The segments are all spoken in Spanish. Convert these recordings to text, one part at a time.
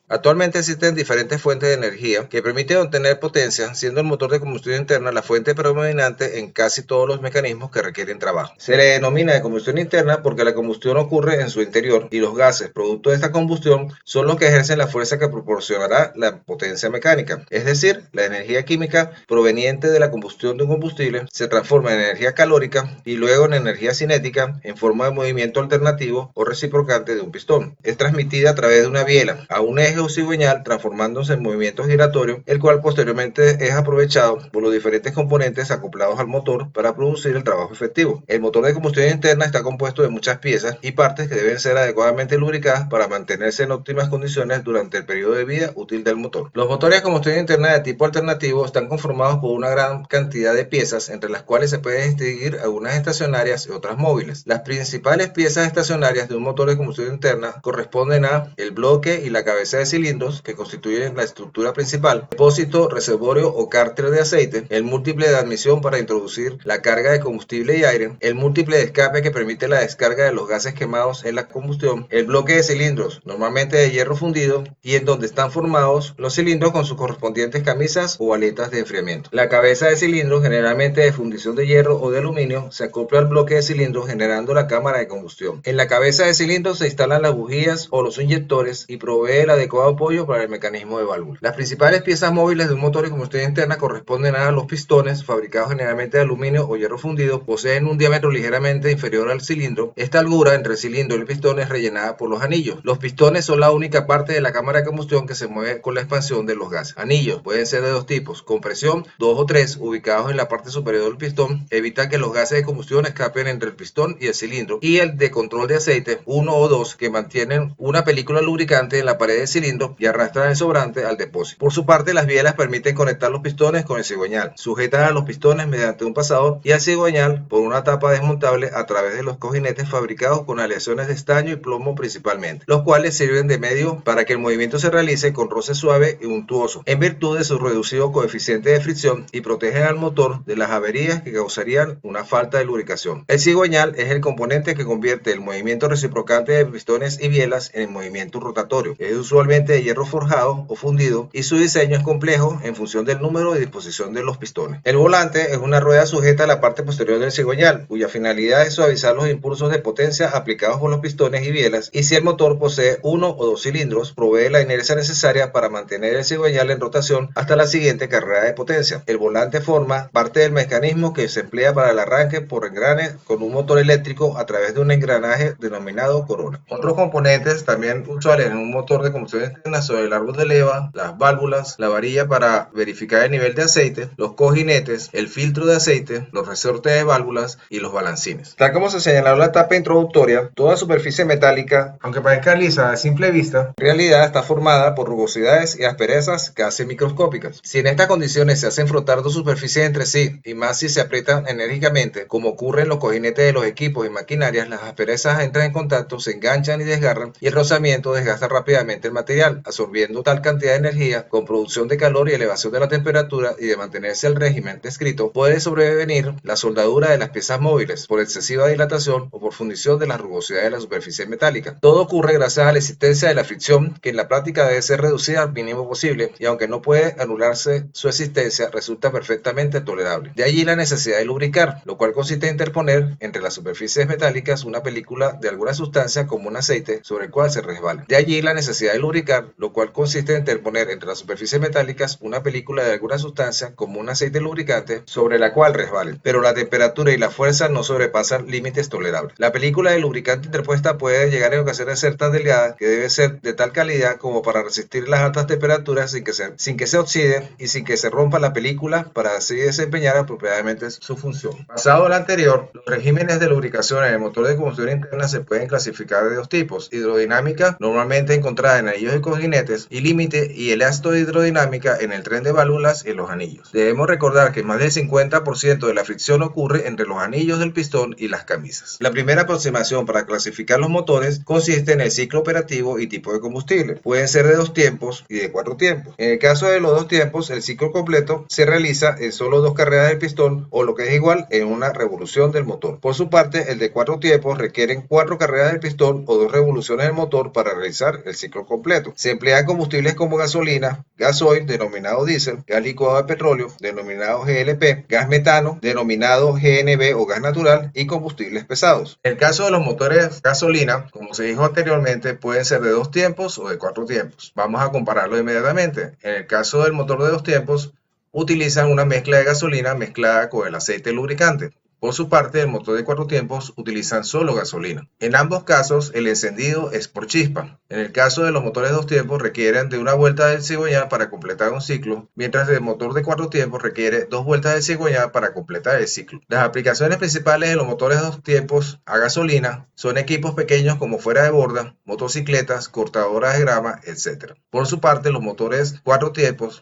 Actualmente existen diferentes fuentes de energía que permiten obtener potencia, siendo el motor de combustión interna la fuente predominante en casi todos los mecanismos que requieren trabajo. Se le denomina de combustión interna porque la combustión ocurre en su interior y los gases producto de esta combustión son los que ejercen la fuerza que proporcionará la potencia mecánica. Es decir, la energía química proveniente de la combustión de un combustible se transforma en energía calórica y luego en energía cinética en forma de movimiento alternativo o reciprocante de un pistón. Es transmitida a través de una biela a un eje o cigüeñal transformándose en movimiento giratorio, el cual posteriormente es aprovechado por los diferentes componentes acoplados al motor para producir el trabajo efectivo. El motor de combustión interna está compuesto de muchas piezas y partes que deben ser adecuadamente lubricadas para mantenerse en óptimas condiciones durante el periodo de vida útil del motor. Los motores de combustión interna de tipo alternativo están conformados por una gran cantidad de piezas, entre las cuales se pueden distinguir algunas estacionarias y otras móviles. Las principales piezas estacionarias de un motor de combustión interna corresponden a el bloque y la cabeza de cilindros, que constituyen la estructura principal, depósito, reservorio o cárter de aceite, el múltiple de admisión para introducir la carga de combustible y aire, el múltiple de escape que permite la descarga de los gases quemados en la combustión, el bloque de cilindros, normalmente de hierro fundido, y en donde están formados los cilindros con sus correspondientes camisas o aletas de enfriamiento. La cabeza de cilindros, generalmente de fundición de hierro o de aluminio, se acopla al bloque de cilindros generando la cámara de combustión. En la cabeza de cilindros se instalan las bujías o los inyectores y provee el adecuado apoyo para el mecanismo de válvula. Las principales piezas móviles de un motor de combustión interna corresponden a los pistones, fabricados generalmente de aluminio o hierro fundido, poseen un diámetro ligeramente inferior al cilindro. Esta holgura entre el cilindro y el pistón es rellenada por los anillos. Los pistones son la única parte de la cámara de combustión que se mueve con la expansión de los gases. Anillos pueden ser de dos tipos: compresión, 2 o 3, ubicados en la parte superior del pistón, evitan que los gases de combustión escapen entre el pistón y el cilindro, y el de control de aceite, 1 o 2, que mantienen una película lubricante en la pared del cilindro y arrastran el sobrante al depósito. Por su parte, las bielas permiten conectar los pistones con el cigüeñal, sujetan a los pistones mediante un pasador y al cigüeñal por una tapa desmontable a través de los cojinetes fabricados con aleaciones de estaño y plomo principalmente, los cuales sirven de medio para que el movimiento se realice con roce suave y untuoso, en virtud de su reducido coeficiente de fricción, y protegen al motor de las averías que causarían una falta de lubricación. El cigüeñal es el componente que convierte el movimiento reciprocante de pistones y bielas en el movimiento rotatorio. Es usualmente de hierro forjado o fundido y su diseño es complejo en función del número y disposición de los pistones. El volante es una rueda sujeta a la parte posterior del cigüeñal, cuya finalidad es suavizar los impulsos de potencia aplicados por los pistones y bielas, y si el motor posee 1 o 2 cilindros, provee la inercia necesaria para mantener el cigüeñal en rotación hasta la siguiente carrera de potencia. El volante forma parte del mecanismo que se emplea para el arranque por engranes con un motor eléctrico a través de un engranaje denominado corona. Otros componentes también usuales en un motor de combustión interna son el árbol de leva, las válvulas, la varilla para verificar el nivel de aceite, los cojinetes, el filtro de aceite, los resortes de válvulas y los balancines. Tal como se señaló en la etapa introductoria, toda superficie metálica, aunque parezca lisa a simple vista, en realidad está formada por rugosidades y asperezas casi microscópicas. Si en estas condiciones se hacen frotar dos superficies entre sí, y más si se aprietan enérgicamente, como ocurre en los cojinetes de los equipos y maquinarias, las asperezas entran en contacto, se enganchan y desgarran, y el rozamiento desgasta rápidamente el material, absorbiendo tal cantidad de energía con producción de calor y elevación de la temperatura, y de mantenerse el régimen descrito, puede sobrevenir la soldadura de las piezas móviles por excesiva dilatación o por fundición de la rugosidad de la superficie metálica. Todo ocurre gracias a la existencia de la fricción, que en la práctica debe ser reducida al mínimo posible, y aunque no puede anularse su existencia, resulta perfectamente tolerable. De allí la necesidad de lubricar, lo cual consiste en interponer entre las superficies metálicas una película de alguna sustancia como un aceite sobre el cual se resbala. De allí la necesidad de lubricar, lo cual consiste en interponer entre las superficies metálicas una película de alguna sustancia como un aceite lubricante sobre la cual resbalen, pero la temperatura y la fuerza no sobrepasan límites tolerables. La película de lubricante interpuesta puede llegar en ocasiones a ser tan delgada que debe ser de tal calidad como para resistir las altas temperaturas sin que se oxide y sin que se rompa la película, para así desempeñar apropiadamente su función. Basado en lo anterior, los regímenes de lubricación en el motor de combustión interna se pueden clasificar de dos tipos: hidrodinámica, normalmente encontrada en anillos y cojinetes, y límite y elastohidrodinámica en el tren de válvulas y en los anillos. Debemos recordar que más del 50% de la fricción ocurre entre los anillos del pistón y las camisas. La primera aproximación para clasificar los motores consiste en el ciclo operativo y tipo de combustible. Pueden ser de 2 tiempos y de 4 tiempos. En el caso de los 2 tiempos, el ciclo completo se realiza en solo 2 carreras del pistón, o lo que es igual, en una revolución del motor. Por su parte, el de 4 tiempos requieren 4 carreras del pistón o 2 revoluciones del motor para realizar el ciclo completo. concreto. Se emplean combustibles como gasolina, gasoil, denominado diésel, gas licuado de petróleo, denominado GLP, gas metano, denominado GNB o gas natural, y combustibles pesados. En el caso de los motores gasolina, como se dijo anteriormente, pueden ser de 2 tiempos o de 4 tiempos. Vamos a compararlo inmediatamente. En el caso del motor de 2 tiempos, utilizan una mezcla de gasolina mezclada con el aceite lubricante. Por su parte, el motor de 4 tiempos utilizan solo gasolina. En ambos casos, el encendido es por chispa. En el caso de los motores de 2 tiempos, requieren de una vuelta del cigüeñal para completar un ciclo, mientras el motor de 4 tiempos requiere 2 vueltas del cigüeñal para completar el ciclo. Las aplicaciones principales de los motores de 2 tiempos a gasolina son equipos pequeños como fuera de borda, motocicletas, cortadoras de grama, etc. Por su parte, los motores 4 tiempos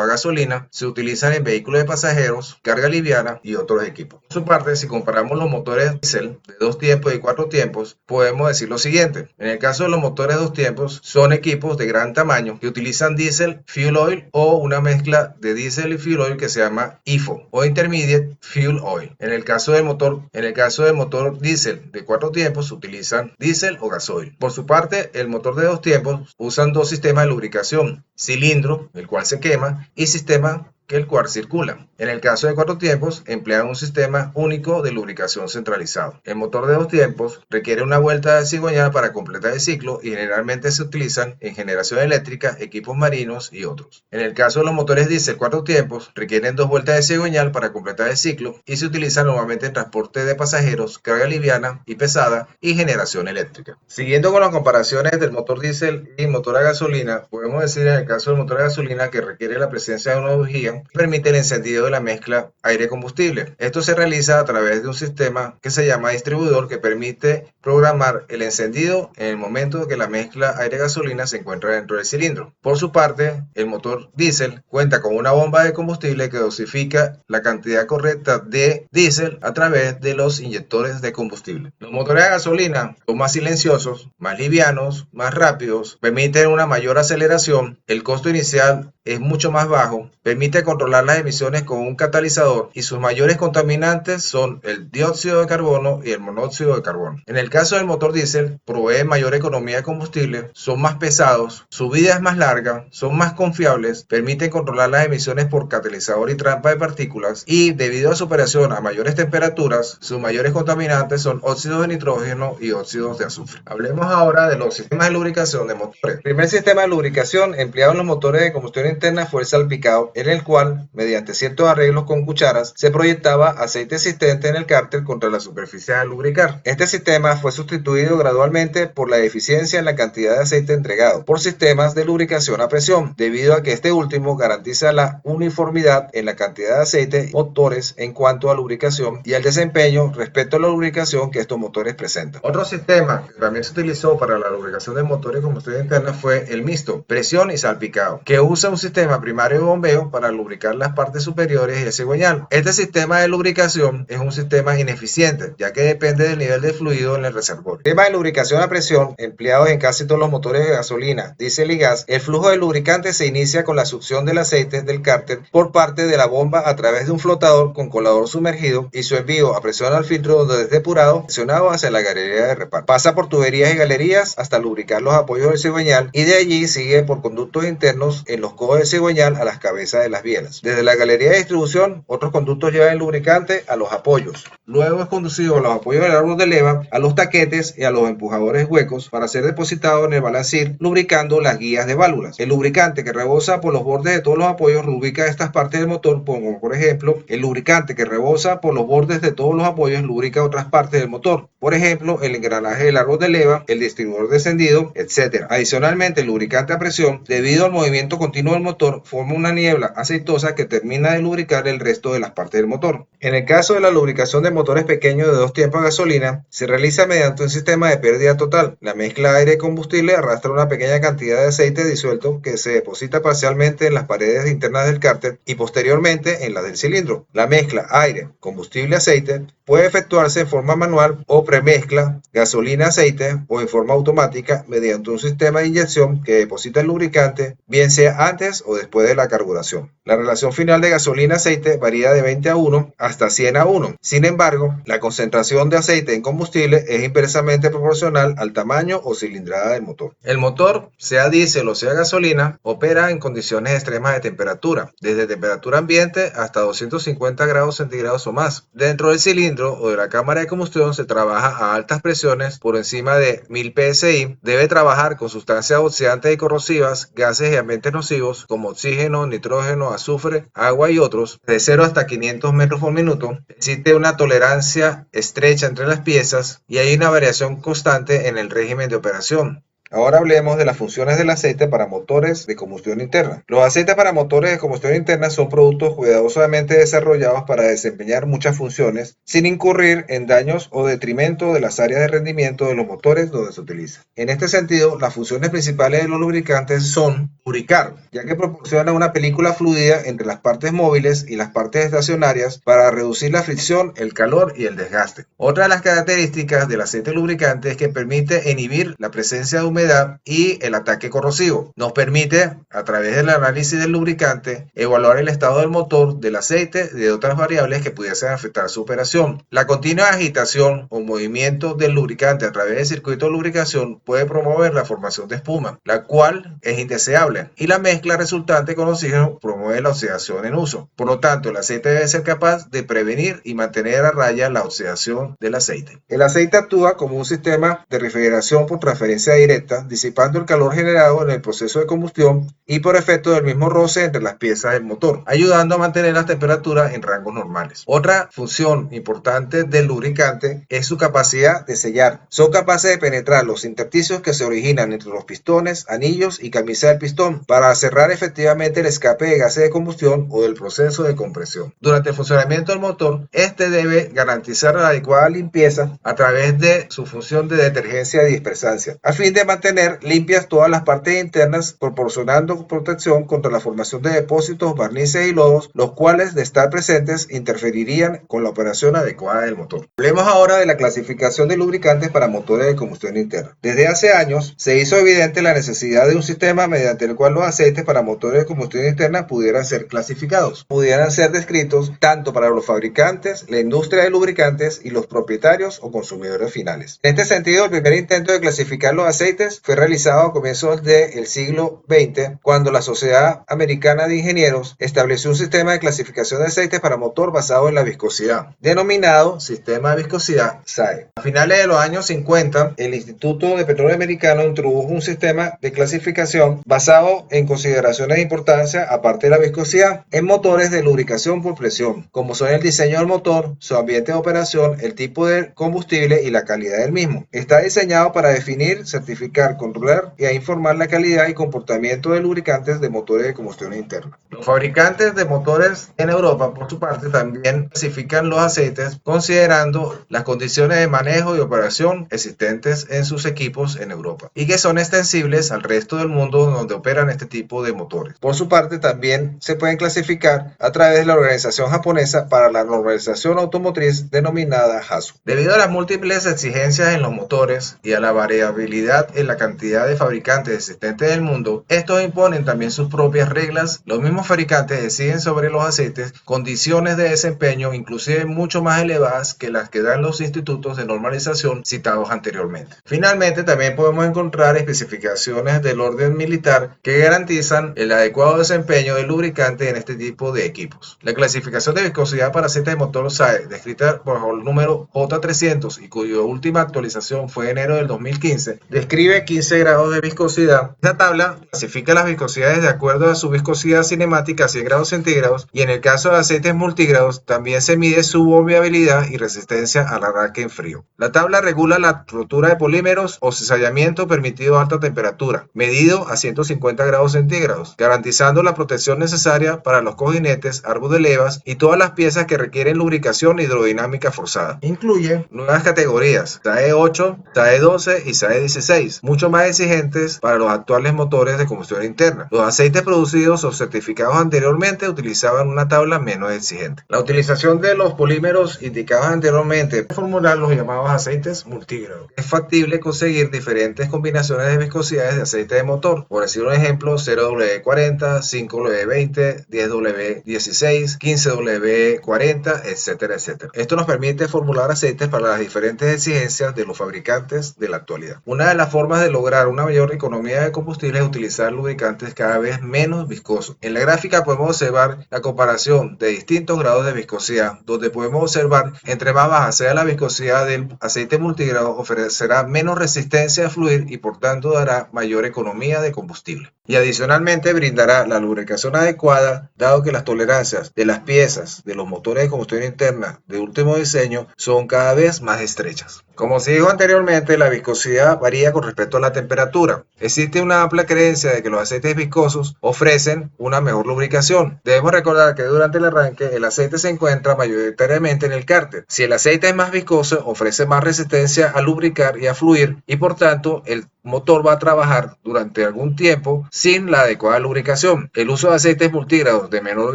a gasolina se utilizan en vehículos de pasajeros, carga liviana y otros equipos. Por su parte, si comparamos los motores diésel de 2 tiempos y 4 tiempos, podemos decir lo siguiente. En el caso de los motores de 2 tiempos, son equipos de gran tamaño que utilizan diésel, fuel oil o una mezcla de diésel y fuel oil que se llama IFO o Intermediate Fuel Oil. En el caso del motor diésel de 4 tiempos, utilizan diésel o gasoil. Por su parte, el motor de 2 tiempos usan 2 sistemas de lubricación: cilindro, el cual se quema, y sistema el cual circula. En el caso de 4 tiempos, emplean un sistema único de lubricación centralizado. El motor de 2 tiempos requiere una vuelta de cigüeñal para completar el ciclo y generalmente se utilizan en generación eléctrica, equipos marinos y otros. En el caso de los motores diésel 4 tiempos, requieren 2 vueltas de cigüeñal para completar el ciclo y se utilizan normalmente en transporte de pasajeros, carga liviana y pesada y generación eléctrica. Siguiendo con las comparaciones del motor diésel y motor a gasolina, podemos decir en el caso del motor a gasolina que requiere la presencia de una bujía permite el encendido de la mezcla aire-combustible. Esto se realiza a través de un sistema que se llama distribuidor que permite programar el encendido en el momento que la mezcla aire-gasolina se encuentra dentro del cilindro. Por su parte, el motor diésel cuenta con una bomba de combustible que dosifica la cantidad correcta de diésel a través de los inyectores de combustible. Los motores a gasolina son más silenciosos, más livianos, más rápidos, permiten una mayor aceleración, el costo inicial es mucho más bajo, permite controlar las emisiones con un catalizador y sus mayores contaminantes son el dióxido de carbono y el monóxido de carbono. En el caso del motor diésel, provee mayor economía de combustible, son más pesados, su vida es más larga, son más confiables, permiten controlar las emisiones por catalizador y trampa de partículas y debido a su operación a mayores temperaturas, sus mayores contaminantes son óxidos de nitrógeno y óxidos de azufre. Hablemos ahora de los sistemas de lubricación de motores. El primer sistema de lubricación empleado en los motores de combustión interna fue el salpicado, en el cual, mediante ciertos arreglos con cucharas, se proyectaba aceite existente en el cárter contra la superficie a lubricar. Este sistema fue sustituido gradualmente por la eficiencia en la cantidad de aceite entregado por sistemas de lubricación a presión, debido a que este último garantiza la uniformidad en la cantidad de aceite motores en cuanto a lubricación y el desempeño respecto a la lubricación que estos motores presentan. Otro sistema que también se utilizó para la lubricación de motores de combustión interna fue el mixto, presión y salpicado, que usa un sistema primario de bombeo para lubricar las partes superiores y el cigüeñal. Este sistema de lubricación es un sistema ineficiente, ya que depende del nivel de fluido en el reservorio. Sistema de lubricación a presión, empleados en casi todos los motores de gasolina, diésel y gas, el flujo de lubricante se inicia con la succión del aceite del cárter por parte de la bomba a través de un flotador con colador sumergido y su envío a presión al filtro donde es depurado, presionado hacia la galería de reparto. Pasa por tuberías y galerías hasta lubricar los apoyos del cigüeñal y de allí sigue por conductos internos en los codos del cigüeñal a las cabezas de las bielas. Desde la galería de distribución, otros conductos llevan el lubricante a los apoyos. Luego es conducido a los apoyos del árbol de leva, a los taquetes y a los empujadores huecos para ser depositado en el balancín, lubricando las guías de válvulas. El lubricante que rebosa por los bordes de todos los apoyos lubrica estas partes del motor, como por ejemplo, el lubricante que rebosa por los bordes de todos los apoyos lubrica otras partes del motor. Por ejemplo, el engranaje del árbol de leva, el distribuidor descendido, etc. Adicionalmente, el lubricante a presión, debido al movimiento continuo del motor, forma una niebla aceitosa que termina de lubricar el resto de las partes del motor. En el caso de la lubricación de motores pequeños de 2 tiempos a gasolina, se realiza mediante un sistema de pérdida total. La mezcla aire-combustible arrastra una pequeña cantidad de aceite disuelto que se deposita parcialmente en las paredes internas del cárter y posteriormente en las del cilindro. La mezcla aire-combustible-aceite puede efectuarse en forma manual o premezcla gasolina-aceite o en forma automática mediante un sistema de inyección que deposita el lubricante, bien sea antes o después de la carburación. La relación final de gasolina-aceite varía de 20 a 1 hasta 100 a 1. Sin embargo, la concentración de aceite en combustible es inversamente proporcional al tamaño o cilindrada del motor. El motor, sea diésel o sea gasolina, opera en condiciones extremas de temperatura, desde temperatura ambiente hasta 250 grados centígrados o más. Dentro del cilindro o de la cámara de combustión se trabaja a altas presiones por encima de 1000 psi. Debe trabajar con sustancias oxidantes y corrosivas, gases y ambientes nocivos como oxígeno, nitrógeno, azufre, agua y otros, de 0 hasta 500 metros por minuto. Existe una tolerancia estrecha entre las piezas y hay una variación constante en el régimen de operación. Ahora hablemos de las funciones del aceite para motores de combustión interna. Los aceites para motores de combustión interna son productos cuidadosamente desarrollados para desempeñar muchas funciones sin incurrir en daños o detrimento de las áreas de rendimiento de los motores donde se utiliza. En este sentido, las funciones principales de los lubricantes son lubricar, ya que proporciona una película fluida entre las partes móviles y las partes estacionarias para reducir la fricción, el calor y el desgaste. Otra de las características del aceite lubricante es que permite inhibir la presencia de humedad y el ataque corrosivo. Nos permite, a través del análisis del lubricante, evaluar el estado del motor, del aceite y de otras variables que pudiesen afectar su operación. La continua agitación o movimiento del lubricante a través del circuito de lubricación puede promover la formación de espuma, la cual es indeseable, y la mezcla resultante con oxígeno promueve la oxidación en uso. Por lo tanto, el aceite debe ser capaz de prevenir y mantener a raya la oxidación del aceite. El aceite actúa como un sistema de refrigeración por transferencia directa, disipando el calor generado en el proceso de combustión y por efecto del mismo roce entre las piezas del motor, ayudando a mantener las temperaturas en rangos normales. Otra función importante del lubricante es su capacidad de sellar. Son capaces de penetrar los intersticios que se originan entre los pistones, anillos y camisa del pistón para cerrar efectivamente el escape de gases de combustión o del proceso de compresión. Durante el funcionamiento del motor, este debe garantizar la adecuada limpieza a través de su función de detergencia y dispersancia, a fin de mantener limpias todas las partes internas, proporcionando protección contra la formación de depósitos, barnices y lodos, los cuales, de estar presentes, interferirían con la operación adecuada del motor. Hablemos ahora de la clasificación de lubricantes para motores de combustión interna. Desde hace años se hizo evidente la necesidad de un sistema mediante el cual los aceites para motores de combustión interna pudieran ser clasificados, pudieran ser descritos tanto para los fabricantes, la industria de lubricantes y los propietarios o consumidores finales. En este sentido, el primer intento de clasificar los aceites fue realizado a comienzos del siglo XX, cuando la Sociedad Americana de Ingenieros estableció un sistema de clasificación de aceites para motor basado en la viscosidad, denominado Sistema de Viscosidad SAE. A finales de los años 50, el Instituto de Petróleo Americano introdujo un sistema de clasificación basado en consideraciones de importancia, aparte de la viscosidad, en motores de lubricación por presión, como son el diseño del motor, su ambiente de operación, el tipo de combustible y la calidad del mismo. Está diseñado para definir, certificar, controlar y a informar la calidad y comportamiento de lubricantes de motores de combustión interna. Los fabricantes de motores en Europa, por su parte, también clasifican los aceites considerando las condiciones de manejo y operación existentes en sus equipos en Europa y que son extensibles al resto del mundo donde operan este tipo de motores. Por su parte, también se pueden clasificar a través de la Organización Japonesa para la Normalización Automotriz denominada JASU. Debido a las múltiples exigencias en los motores y a la variabilidad en la cantidad de fabricantes existentes en el mundo, estos imponen también sus propias reglas. Los mismos fabricantes deciden sobre los aceites condiciones de desempeño inclusive mucho más elevadas que las que dan los institutos de normalización citados anteriormente. Finalmente, también podemos encontrar especificaciones del orden militar que garantizan el adecuado desempeño del lubricante en este tipo de equipos. La clasificación de viscosidad para aceites de motor SAE, descrita bajo el número J300 y cuya última actualización fue en enero del 2015, describe 15 grados de viscosidad. Esta tabla clasifica las viscosidades de acuerdo a su viscosidad cinemática a 100 grados centígrados y en el caso de aceites multigrados también se mide su bombeabilidad y resistencia al arranque en frío. La tabla regula la rotura de polímeros o cizallamiento permitido a alta temperatura, medido a 150 grados centígrados, garantizando la protección necesaria para los cojinetes, árbol de levas y todas las piezas que requieren lubricación hidrodinámica forzada. Incluye nuevas categorías, SAE 8, SAE 12 y SAE 16. condiciones mucho más exigentes para los actuales motores de combustión interna. Los aceites producidos o certificados anteriormente utilizaban una tabla menos exigente. La utilización de los polímeros indicados anteriormente para formular los llamados aceites multigrados. Es factible conseguir diferentes combinaciones de viscosidades de aceite de motor. Por decir un ejemplo, 0W40, 5W20, 10W16, 15W40, etcétera, etcétera. Esto nos permite formular aceites para las diferentes exigencias de los fabricantes de la actualidad. Una de las formas de lograr una mayor economía de combustible es utilizar lubricantes cada vez menos viscosos. En la gráfica podemos observar la comparación de distintos grados de viscosidad, donde podemos observar entre más baja sea la viscosidad del aceite multigrado, ofrecerá menos resistencia a fluir y por tanto dará mayor economía de combustible. Y adicionalmente brindará la lubricación adecuada, dado que las tolerancias de las piezas de los motores de combustión interna de último diseño son cada vez más estrechas. Como se dijo anteriormente, la viscosidad varía con respecto a la temperatura. Existe una amplia creencia de que los aceites viscosos ofrecen una mejor lubricación. Debemos recordar que durante el arranque el aceite se encuentra mayoritariamente en el cárter. Si el aceite es más viscoso, ofrece más resistencia a lubricar y a fluir y por tanto el motor va a trabajar durante algún tiempo sin la adecuada lubricación. El uso de aceites multigrados de menor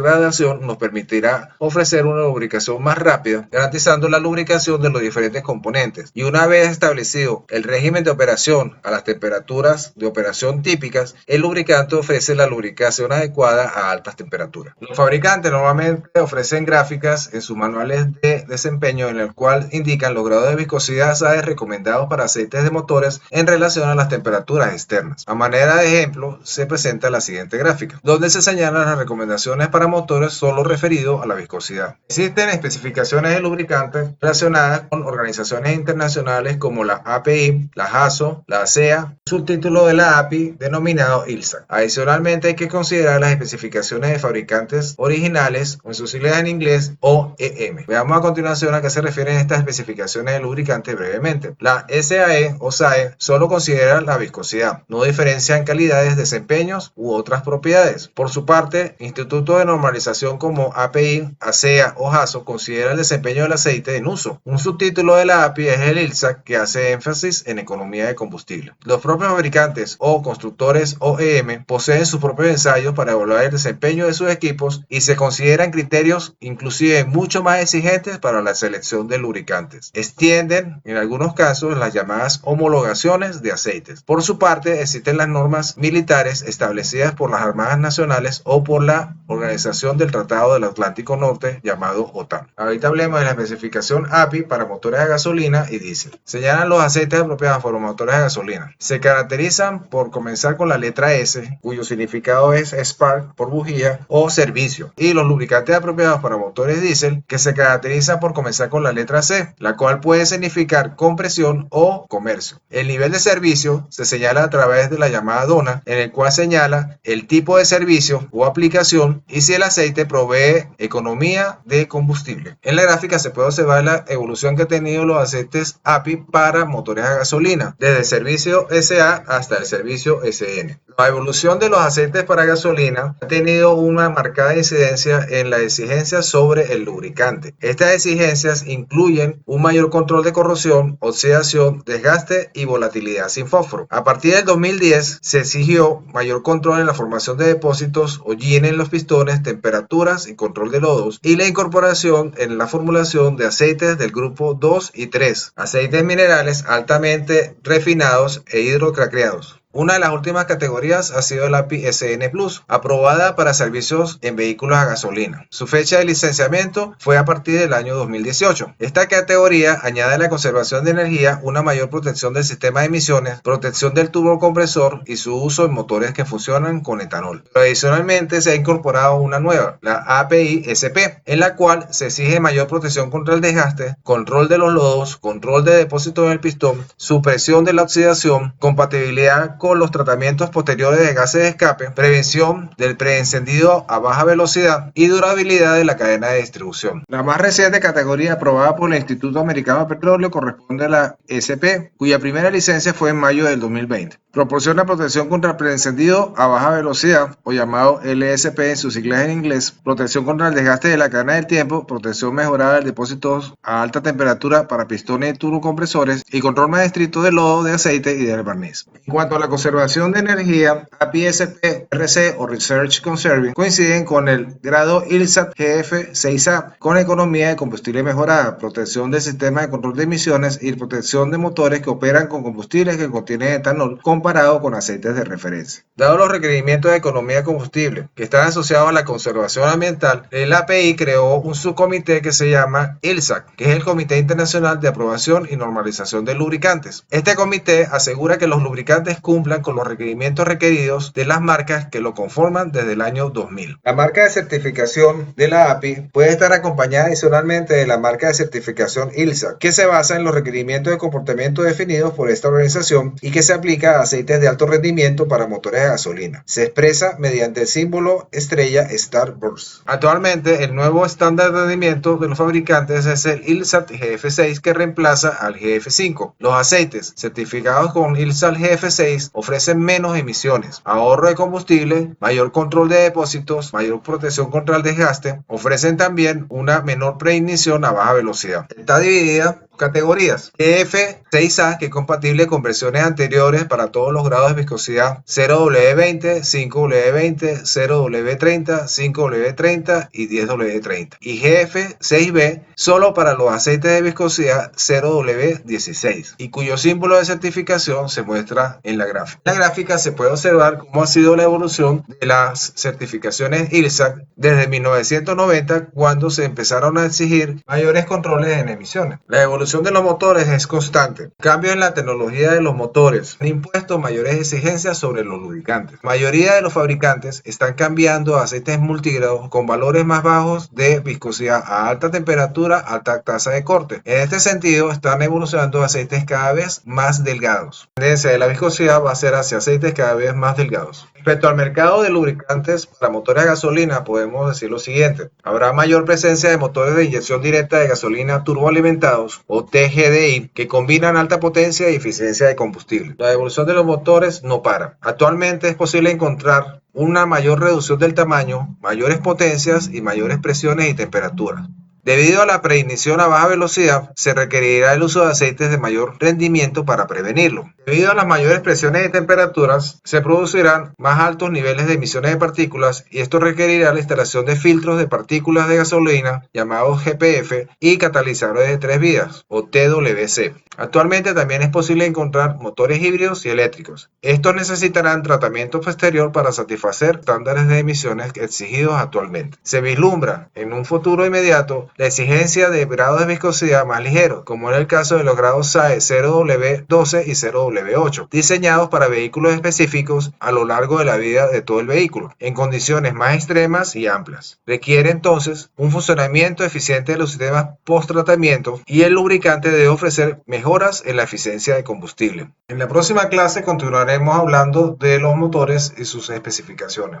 gradación nos permitirá ofrecer una lubricación más rápida, garantizando la lubricación de los diferentes componentes. Y una vez establecido el régimen de operación a las temperaturas de operación típicas, el lubricante ofrece la lubricación adecuada a altas temperaturas. Los fabricantes normalmente ofrecen gráficas en sus manuales de desempeño en el cual indican los grados de viscosidad recomendados para aceites de motores en relación a las temperaturas externas. A manera de ejemplo, se presenta la siguiente gráfica, donde se señalan las recomendaciones para motores solo referidos a la viscosidad. Existen especificaciones de lubricantes relacionadas con organizaciones internacionales como la API, la ASO, la ASEA, subtítulo de la API denominado ILSA. Adicionalmente hay que considerar las especificaciones de fabricantes originales, con sus siglas en inglés OEM. Veamos a continuación a qué se refieren estas especificaciones de lubricante brevemente. La SAE o SAE solo considera la viscosidad, no diferencia en calidades, desempeños u otras propiedades. Por su parte, institutos de normalización como API, ASEA o ASO considera el desempeño del aceite en uso. Un subtítulo de la API es el ILSA, que hace énfasis en economía de combustible. Los propios fabricantes o constructores OEM poseen sus propios ensayos para evaluar el desempeño de sus equipos y se consideran criterios inclusive mucho más exigentes para la selección de lubricantes. Extienden en algunos casos las llamadas homologaciones de aceites. Por su parte, existen las normas militares establecidas por las Armadas Nacionales o por la Organización del Tratado del Atlántico Norte, llamado OTAN. Ahorita hablemos de la especificación API para motores a gasolina y diésel. Señalan los aceites apropiados para los motores a gasolina. Se caracterizan por comenzar con la letra S, cuyo significado es spark por bujía o servicio, y los lubricantes apropiados para motores diésel, que se caracterizan por comenzar con la letra C, la cual puede significar compresión o comercio. El nivel de servicio se señala a través de la llamada DONA, en el cual señala el tipo de servicio o aplicación y si el aceite provee economía de combustible. En la gráfica se puede observar la evolución que han tenido los aceites API para motores a gasolina, desde el servicio SA hasta el servicio SN. La evolución de los aceites para gasolina ha tenido una marcada incidencia en la exigencia sobre el lubricante. Estas exigencias incluyen un mayor control de corrosión, oxidación, desgaste y volatilidad sin fósforo. A partir del 2010 se exigió mayor control en la formación de depósitos o hollín en los pistones, temperaturas y control de lodos, y la incorporación en la formulación de aceites del grupo 2 y 3, aceites minerales altamente refinados e hidrocraqueados. Una de las últimas categorías ha sido la API SN Plus, aprobada para servicios en vehículos a gasolina. Su fecha de licenciamiento fue a partir del año 2018. Esta categoría añade a la conservación de energía una mayor protección del sistema de emisiones, protección del turbocompresor y su uso en motores que funcionan con etanol. Pero adicionalmente se ha incorporado una nueva, la API SP, en la cual se exige mayor protección contra el desgaste, control de los lodos, control de depósitos en el pistón, supresión de la oxidación, compatibilidad con los tratamientos posteriores de gases de escape, prevención del preencendido a baja velocidad y durabilidad de la cadena de distribución. La más reciente categoría aprobada por el Instituto Americano de Petróleo corresponde a la SP, cuya primera licencia fue en mayo del 2020. Proporciona protección contra el preencendido a baja velocidad, o llamado LSP en sus siglas en inglés, protección contra el desgaste de la cadena del tiempo, protección mejorada de depósitos a alta temperatura para pistones y turbocompresores y control más estricto del lodo, de aceite y del barniz. En cuanto a la conservación de energía, API-SP, RC o Research Conserving coinciden con el grado ILSAT GF6A, con economía de combustible mejorada, protección del sistema de control de emisiones y protección de motores que operan con combustibles que contienen etanol comparado con aceites de referencia. Dado los requerimientos de economía de combustible que están asociados a la conservación ambiental, el API creó un subcomité que se llama ILSAC, que es el Comité Internacional de Aprobación y Normalización de Lubricantes. Este comité asegura que los lubricantes cumplan con los requerimientos requeridos de las marcas que lo conforman desde el año 2000. La marca de certificación de la API puede estar acompañada adicionalmente de la marca de certificación ILSAC, que se basa en los requerimientos de comportamiento definidos por esta organización y que se aplica a aceites de alto rendimiento para motores de gasolina. Se expresa mediante el símbolo estrella Starburst. Actualmente, el nuevo estándar de rendimiento de los fabricantes es el ILSAT GF6, que reemplaza al GF5. Los aceites certificados con ILSAT GF6 ofrecen menos emisiones, ahorro de combustible, mayor control de depósitos, mayor protección contra el desgaste. Ofrecen también una menor preignición a baja velocidad. Está dividida categorías. GF6A, que es compatible con versiones anteriores para todos los grados de viscosidad 0W20, 5W20, 0W30, 5W30 y 10W30. Y GF6B solo para los aceites de viscosidad 0W16 y cuyo símbolo de certificación se muestra en la gráfica. En la gráfica se puede observar cómo ha sido la evolución de las certificaciones ILSAC desde 1990, cuando se empezaron a exigir mayores controles en emisiones. La evolución de los motores es constante. Cambios en la tecnología de los motores han impuesto mayores exigencias sobre los lubricantes. La mayoría de los fabricantes están cambiando a aceites multigrados con valores más bajos de viscosidad a alta temperatura, alta tasa de corte. En este sentido, están evolucionando aceites cada vez más delgados. La tendencia de la viscosidad va a ser hacia aceites cada vez más delgados. Respecto al mercado de lubricantes para motores a gasolina, podemos decir lo siguiente. Habrá mayor presencia de motores de inyección directa de gasolina turboalimentados o TGDI que combinan alta potencia y eficiencia de combustible. La evolución de los motores no para. Actualmente es posible encontrar una mayor reducción del tamaño, mayores potencias y mayores presiones y temperaturas. Debido a la preignición a baja velocidad, se requerirá el uso de aceites de mayor rendimiento para prevenirlo. Debido a las mayores presiones y temperaturas, se producirán más altos niveles de emisiones de partículas y esto requerirá la instalación de filtros de partículas de gasolina, llamados GPF, y catalizadores de 3 vías, o TWC. Actualmente también es posible encontrar motores híbridos y eléctricos. Estos necesitarán tratamiento posterior para satisfacer estándares de emisiones exigidos actualmente. Se vislumbra en un futuro inmediato la exigencia de grados de viscosidad más ligeros, como en el caso de los grados SAE 0W12 y 0W8, diseñados para vehículos específicos a lo largo de la vida de todo el vehículo, en condiciones más extremas y amplias. Requiere entonces un funcionamiento eficiente de los sistemas post-tratamiento y el lubricante debe ofrecer mejoras en la eficiencia de combustible. En la próxima clase continuaremos hablando de los motores y sus especificaciones.